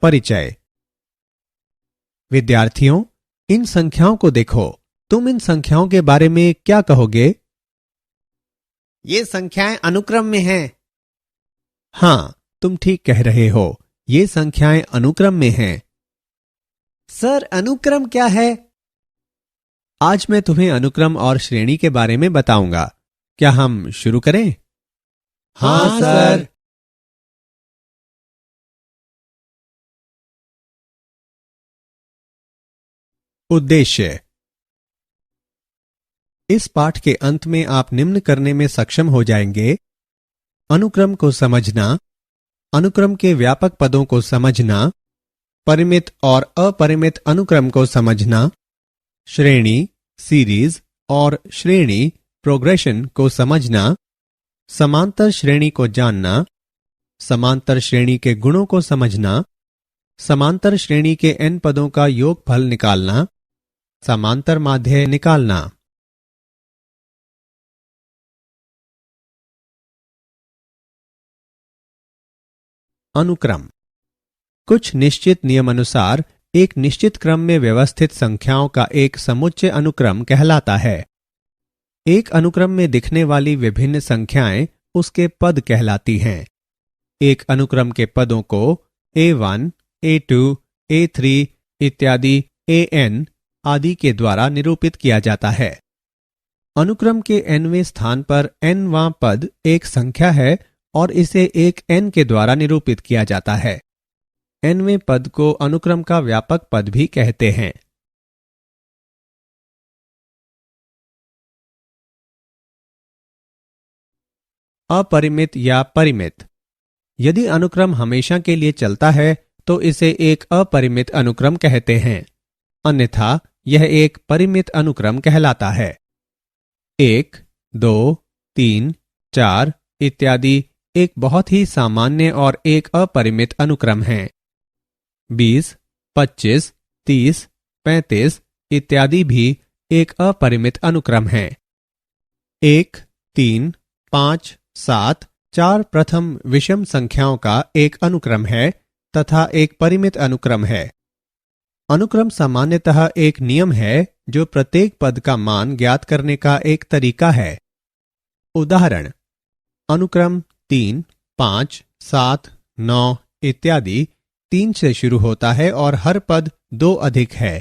परिचय। विद्यार्थियों, इन संख्याओं को देखो। तुम इन संख्याओं के बारे में क्या कहोगे? ये संख्याएं अनुक्रम में हैं। हाँ, तुम ठीक कह रहे हो। ये संख्याएं अनुक्रम में हैं। सर, अनुक्रम क्या है? आज मैं तुम्हें अनुक्रम और श्रेणी के बारे में बताऊंगा। क्या हम शुरू करें? हाँ सर। उद्देश्य। इस पाठ के अंत में आप निम्न करने में सक्षम हो जाएंगे: अनुक्रम को समझना, अनुक्रम के व्यापक पदों को समझना, परिमित और अपरिमित अनुक्रम को समझना, श्रेणी, सीरीज और श्रेणी, प्रोग्रेशन को समझना, समांतर श्रेणी को जानना, समांतर श्रेणी के गुणों को समझना, समांतर श्रेणी के n पदों का योगफल निकालना, समांतर माध्य निकालना। अनुक्रम कुछ निश्चित नियमानुसार एक निश्चित क्रम में व्यवस्थित संख्याओं का एक समुच्चय अनुक्रम कहलाता है। एक अनुक्रम में दिखने वाली विभिन्न संख्याएं उसके पद कहलाती हैं। एक अनुक्रम के पदों को A1, A2, A3 इत्यादि AN आदि के द्वारा निरूपित किया जाता है। अनुक्रम के nवें स्थान पर nवां पद एक संख्या है और इसे एक n के द्वारा निरूपित किया जाता है। nवें पद को अनुक्रम का व्यापक पद भी कहते हैं। अपरिमित या परिमित। यदि अनुक्रम हमेशा के लिए चलता है तो इसे एक अपरिमित अनुक्रम कहते हैं, अन्यथा यह एक परिमित अनुक्रम कहलाता है। 1, 2, 3, 4 इत्यादि एक बहुत ही सामान्य और एक अपरिमित अनुक्रम है। 20, 25, 30, 35 इत्यादि भी एक अपरिमित अनुक्रम है। 1, 3, 5, 7, 4 प्रथम विषम संख्याओं का एक अनुक्रम है तथा एक परिमित अनुक्रम है। अनुक्रम सामान्यतः एक नियम है जो प्रत्येक पद का मान ज्ञात करने का एक तरीका है। उदाहरण: अनुक्रम 3, 5, 7, 9 इत्यादि 3 से शुरू होता है और हर पद 2 अधिक है।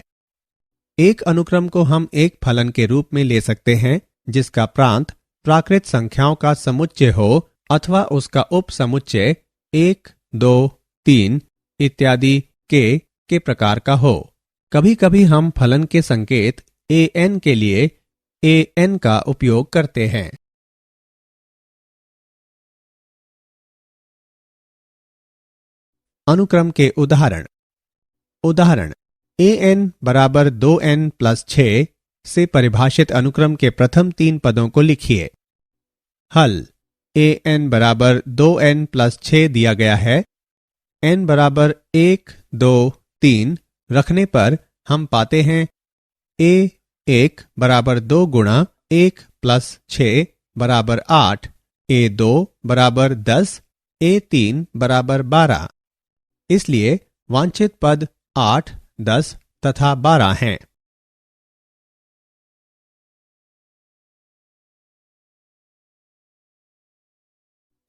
एक अनुक्रम को हम एक फलन के रूप में ले सकते हैं जिसका प्रांत प्राकृत संख्याओं का समुच्चय हो अथवा उसका उपसमुच्चय 1, 2, 3 इत्यादि के प्रकार का हो। कभी कभी हम फलन के संकेत an के लिए an का उपयोग करते हैं। अनुक्रम के उदाहरण: an बराबर 2n + 6 से परिभाषित अनुक्रम के प्रथम 3 पदों को लिखिए। हल: an बराबर 2n + 6 दिया गया है। n बराबर 1, 2, 3 रखने पर हम पाते हैं A1 बराबर 2 गुणा 1 + 6 बराबर 8, A2 बराबर 10, A3 बराबर 12। इसलिए वांछित पद 8, 10 तथा 12 हैं।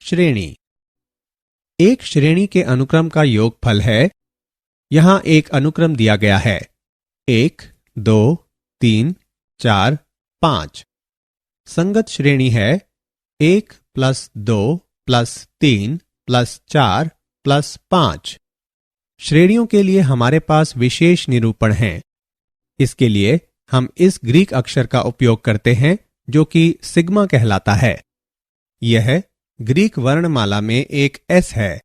श्रेणी एक श्रेणी के अनुक्रम का योगफल है। यहां एक अनुक्रम दिया गया है: 1, 2, 3, 4, 5। संगत श्रेणी है 1 + 2 + 3 + 4 + 5। श्रेणियों के लिए हमारे पास विशेष निरूपण हैं। इसके लिए हम इस ग्रीक अक्षर का उपयोग करते हैं जो कि सिग्मा कहलाता है। यह ग्रीक वर्णमाला में एक S है।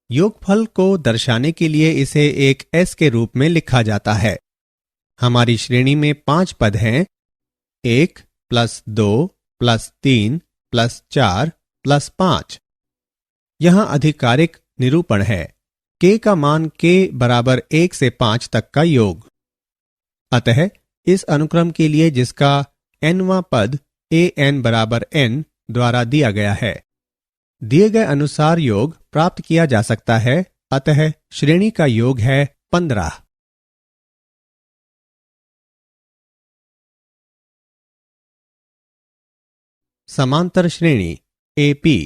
योगफल को दर्शाने के लिए इसे एक S के रूप में लिखा जाता है। हमारी श्रेणी में 5 पद हैं: 1 + 2 + 3 + 4 + 5। यहां आधिकारिक निरूपण है k का मान k बराबर 1 से 5 तक का योग। अतः इस अनुक्रम के लिए जिसका nवां पद an बराबर n द्वारा दिया गया है, दिए गए अनुसार योग प्राप्त किया जा सकता है अतः श्रेणी का योग है 15। समांतर श्रेणी एपी।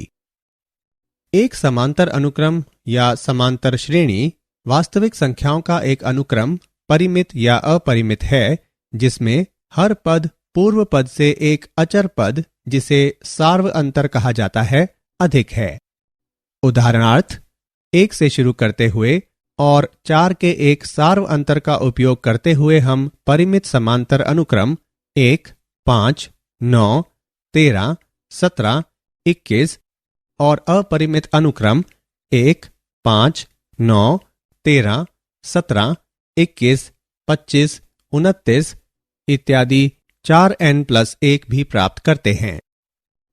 एक समांतर अनुक्रम या समांतर श्रेणी वास्तविक संख्याओं का एक अनुक्रम परिमित या अपरिमित है जिसमें हर पद पूर्व पद से एक अचर पद जिसे सार्व अंतर कहा जाता है अधिक है। उदाहरणार्थ 1 से शुरू करते हुए और 4 के एक सार्व अंतर का उपयोग करते हुए हम परिमित समांतर अनुक्रम 1, 5, 9, 13, 17, 21 और अपरिमित अनुक्रम 1, 5, 9, 13, 17, 21, 25, 29 इत्यादि 4n+1 भी प्राप्त करते हैं।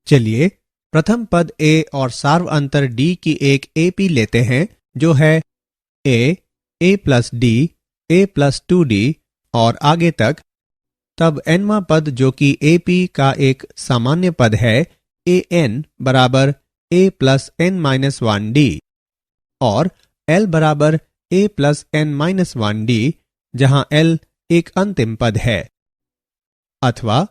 चलिए प्रथम पद a और सार्व अंतर d की एक AP लेते हैं जो है a+d, a+2d और आगे तक। तब nवां पद जो कि AP का एक सामान्य पद है an बराबर a+n-1d और l बराबर a+n-1d जहां l एक अंतिम पद है, अथवा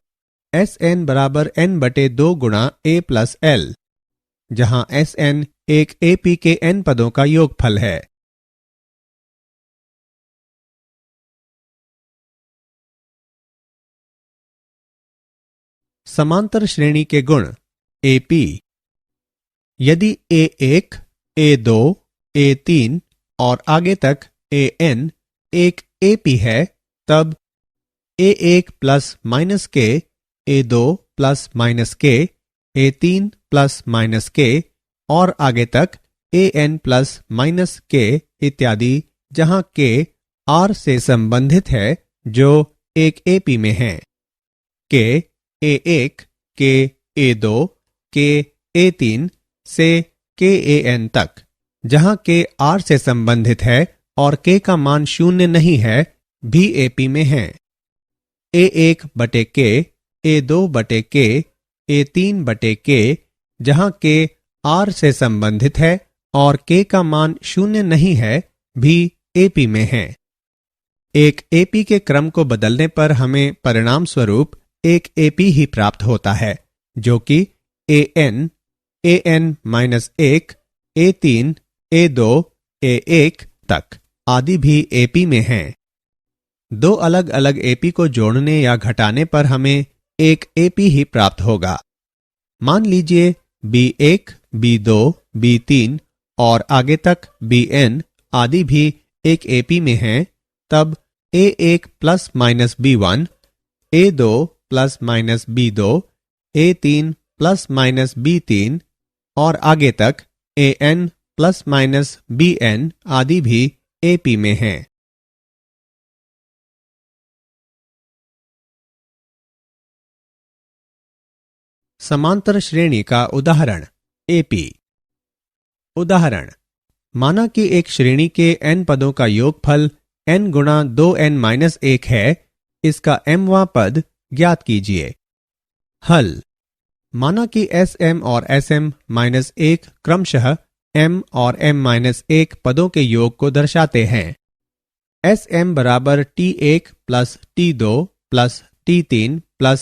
Sn बराबर n/2 गुणा a+l जहां Sn एक AP के n पदों का योगफल है। समांतर श्रेणी के गुण AP। यदि A1, A2, A3 और आगे तक An एक AP है तब A1 प्लस माइनस के, A2 प्लस माइनस के, A3 प्लस माइनस के और आगे तक An प्लस माइनस के इत्यादि जहां के R से संबंधित है जो एक AP में है। के A1, के A2, के A3 से के An तक जहां के R से संबंधित है और के का मान 0 नहीं है भी AP में है। A1 बटे के, A2 बटे के, A3 बटे के जहां के R से संबंधित है और के का मान 0 नहीं है भी AP में है। एक AP के क्रम को बदलने पर हमें परिणाम स्वरूप एक AP ही प्राप्त होता है जो कि An, An-1, A3, A2, A1 तक आदि भी AP में हैं। दो अलग अलग AP को जोड़ने या घटाने पर हमें एक AP ही प्राप्त होगा। मान लीजिए B1, B2, B3 और आगे तक Bn आदि भी एक AP में हैं, तब A1 plus minus B1, A2 plus minus B2, A3 plus minus B3 और आगे तक An प्लस माइनस Bn आदि भी AP में हैं। समांतर श्रेणी का उदाहरण AP। उदाहरण, माना कि एक श्रेणी के n पदों का योगफल n गुणा 2n-1 है। इसका mवां पद ज्ञात कीजिए। हल, माना कि Sm और Sm-1 क्रमशः m और m-1 पदों के योग को दर्शाते हैं। Sm बराबर T1 plus T2 plus T3 plus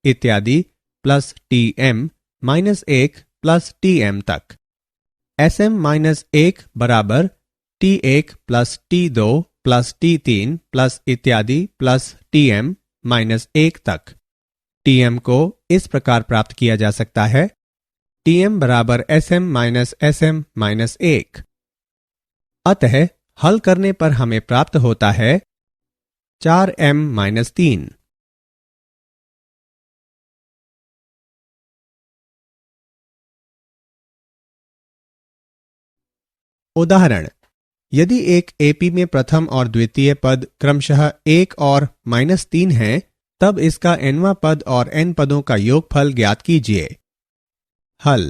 इत्यादि प्लस Tm-1 प्लस Tm तक। Sm-1 बराबर T1 plus T2 plus T3 plus इत्यादि प्लस Tm-1 तक। Tm को इस प्रकार प्राप्त किया जा सकता है Tm बराबर Sm-Sm-1। अतः हल करने पर हमें प्राप्त होता है 4m-3। उदाहरण, यदि एक AP में प्रथम और द्वितीय पद क्रमशः 1 और -3 हैं, तब इसका nवां पद और n पदों का योगफल ज्ञात कीजिए। हल,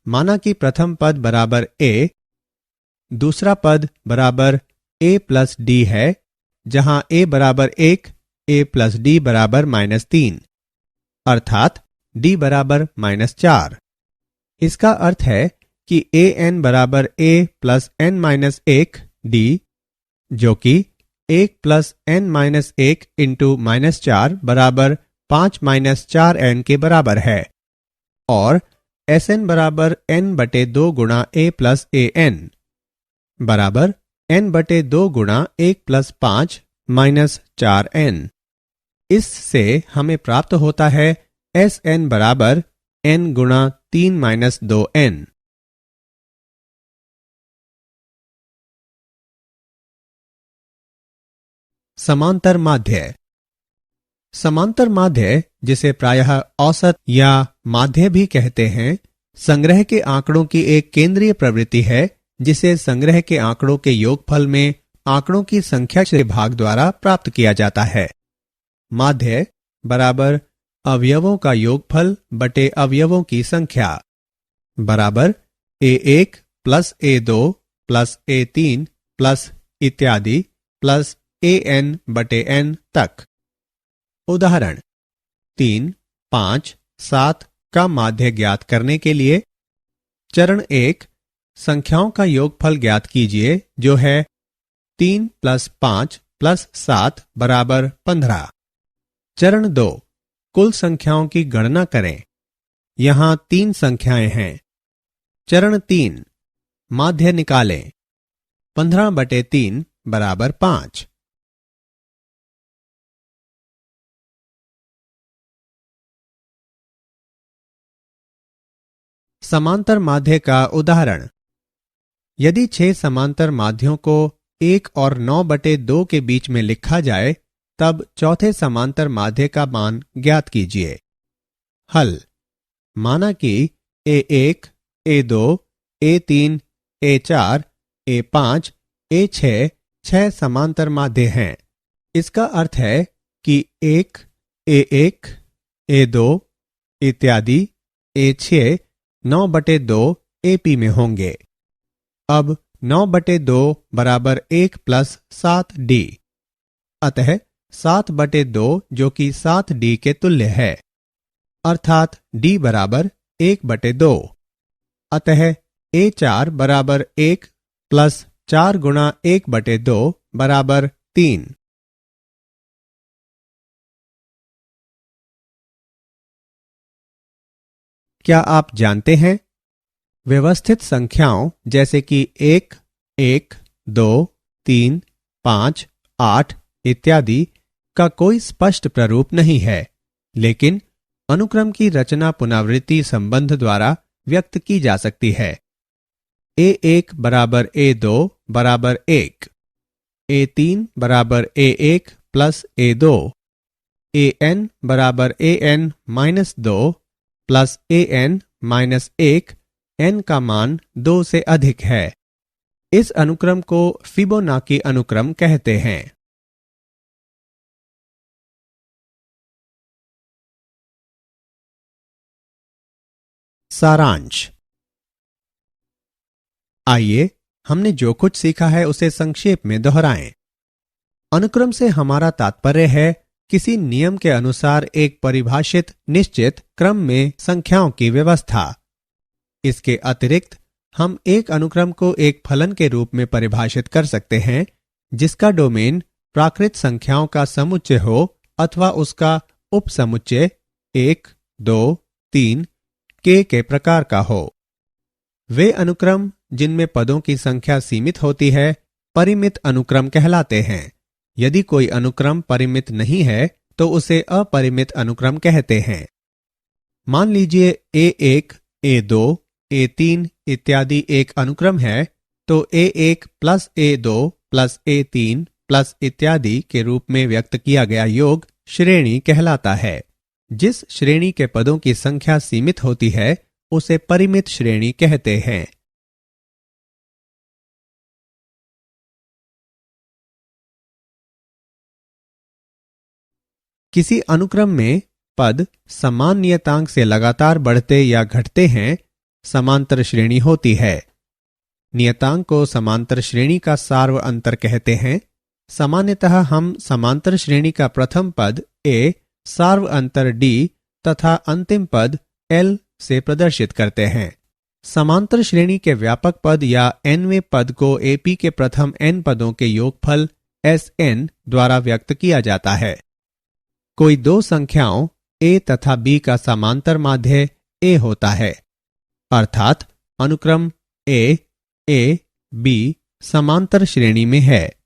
माना कि प्रथम पद बराबर a, दूसरा पद बराबर a प्लस d है, जहां a बराबर 1, a प्लस d बराबर -3, अर्थात d बराबर -4। इसका अर्थ है कि an बराबर a plus n minus 1 d, जो कि 1 plus n minus 1 into minus 4 बराबर 5 माइनस 4n के बराबर है, और Sn बराबर n बटे 2 गुणा a प्लस an बराबर n बटे 2 गुणा 1 प्लस 5 माइनस 4n। इससे हमें प्राप्त होता है Sn बराबर n गुणा 3 माइनस 2n। समांतर माध्य। समांतर माध्य, जिसे प्रायः औसत या माध्य भी कहते हैं, संग्रह के आंकड़ों की एक केंद्रीय प्रवृत्ति है जिसे संग्रह के आंकड़ों के योगफल में आंकड़ों की संख्या से भाग द्वारा प्राप्त किया जाता है। माध्य बराबर अवयवों का योगफल बटे अवयवों की संख्या बराबर a1 plus a2 plus a3 plus इत्यादि प्लस an बटे n तक। उदाहरण 3, 5, 7 का माध्य ज्ञात करने के लिए चरण 1 संख्याओं का योगफल ज्ञात कीजिए, जो है 3 प्लस 5 प्लस 7 बराबर 15। चरण 2 कुल संख्याओं की गणना करें। यहां 3 संख्याएं हैं। चरण 3 माध्य निकालें। 15 बटे 3 बराबर 5। समांतर माध्य का उदाहरण। यदि 6 समांतर माध्यों को 1 और 9 बटे 2 के बीच में लिखा जाए, तब चौथे समांतर माध्य का मान ज्ञात कीजिए। हल। माना कि a1, a2, a3, a4, a5, a6 6 समांतर माध्य हैं। इसका अर्थ है कि 1, a1, a2 इत्यादि a6 9 बटे 2 AP में होंगे। अब 9 बटे 2 बराबर 1 प्लस 7D, अतः 7 बटे 2 जो कि 7D के तुल्य है, अर्थात D बराबर 1 बटे 2। अतः A4 बराबर 1 प्लस 4 गुणा 1 बटे 2 बराबर 3। क्या आप जानते हैं, व्यवस्थित संख्याओं जैसे कि 1, 1, 2, 3, 5, 8 इत्यादि का कोई स्पष्ट प्रारूप नहीं है, लेकिन अनुक्रम की रचना पुनरावृत्ति संबंध द्वारा व्यक्त की जा सकती है। a1 बराबर a2 बराबर 1, a3 बराबर a1 प्लस a2, an बराबर an minus 2 plus an minus 1 n का मान 2 से अधिक है। इस अनुक्रम को फिबोनाची अनुक्रम कहते हैं। सारांश। आइए हमने जो कुछ सीखा है उसे संक्षेप में दोहराएं। अनुक्रम से हमारा तात्पर्य है किसी नियम के अनुसार एक परिभाषित निश्चित क्रम में संख्याओं की व्यवस्था। इसके अतिरिक्त हम एक अनुक्रम को एक फलन के रूप में परिभाषित कर सकते हैं जिसका डोमेन प्राकृत संख्याओं का समुच्चय हो अथवा उसका उपसमुच्चय 1, 2, 3 के प्रकार का हो। वे अनुक्रम जिनमें पदों की संख्या सीमित होती है परिमित अनुक्रम कहलाते हैं। यदि कोई अनुक्रम परिमित नहीं है तो उसे अपरिमित अनुक्रम कहते हैं। मान लीजिए a1, a2, a3 इत्यादि एक अनुक्रम है, तो a1 plus a2 plus a3 plus इत्यादि के रूप में व्यक्त किया गया योग श्रेणी कहलाता है। जिस श्रेणी के पदों की संख्या सीमित होती है उसे परिमित श्रेणी कहते हैं। किसी अनुक्रम में पद समान नियतांक से लगातार बढ़ते या घटते हैं, समांतर श्रेणी होती है। नियतांक को समांतर श्रेणी का सार्व अंतर कहते हैं। सामान्यतः हम समांतर श्रेणी का प्रथम पद a सार्व अंतर d तथा अंतिम पद l से प्रदर्शित करते हैं। समांतर श्रेणी के व्यापक पद या nवें पद को AP के प्रथम n पदों के योगफल Sn द्वारा व्यक्त किया जाता है। कोई दो संख्याओं a तथा b का समांतर माध्य a होता है, अर्थात अनुक्रम a, a, b समांतर श्रेणी में है।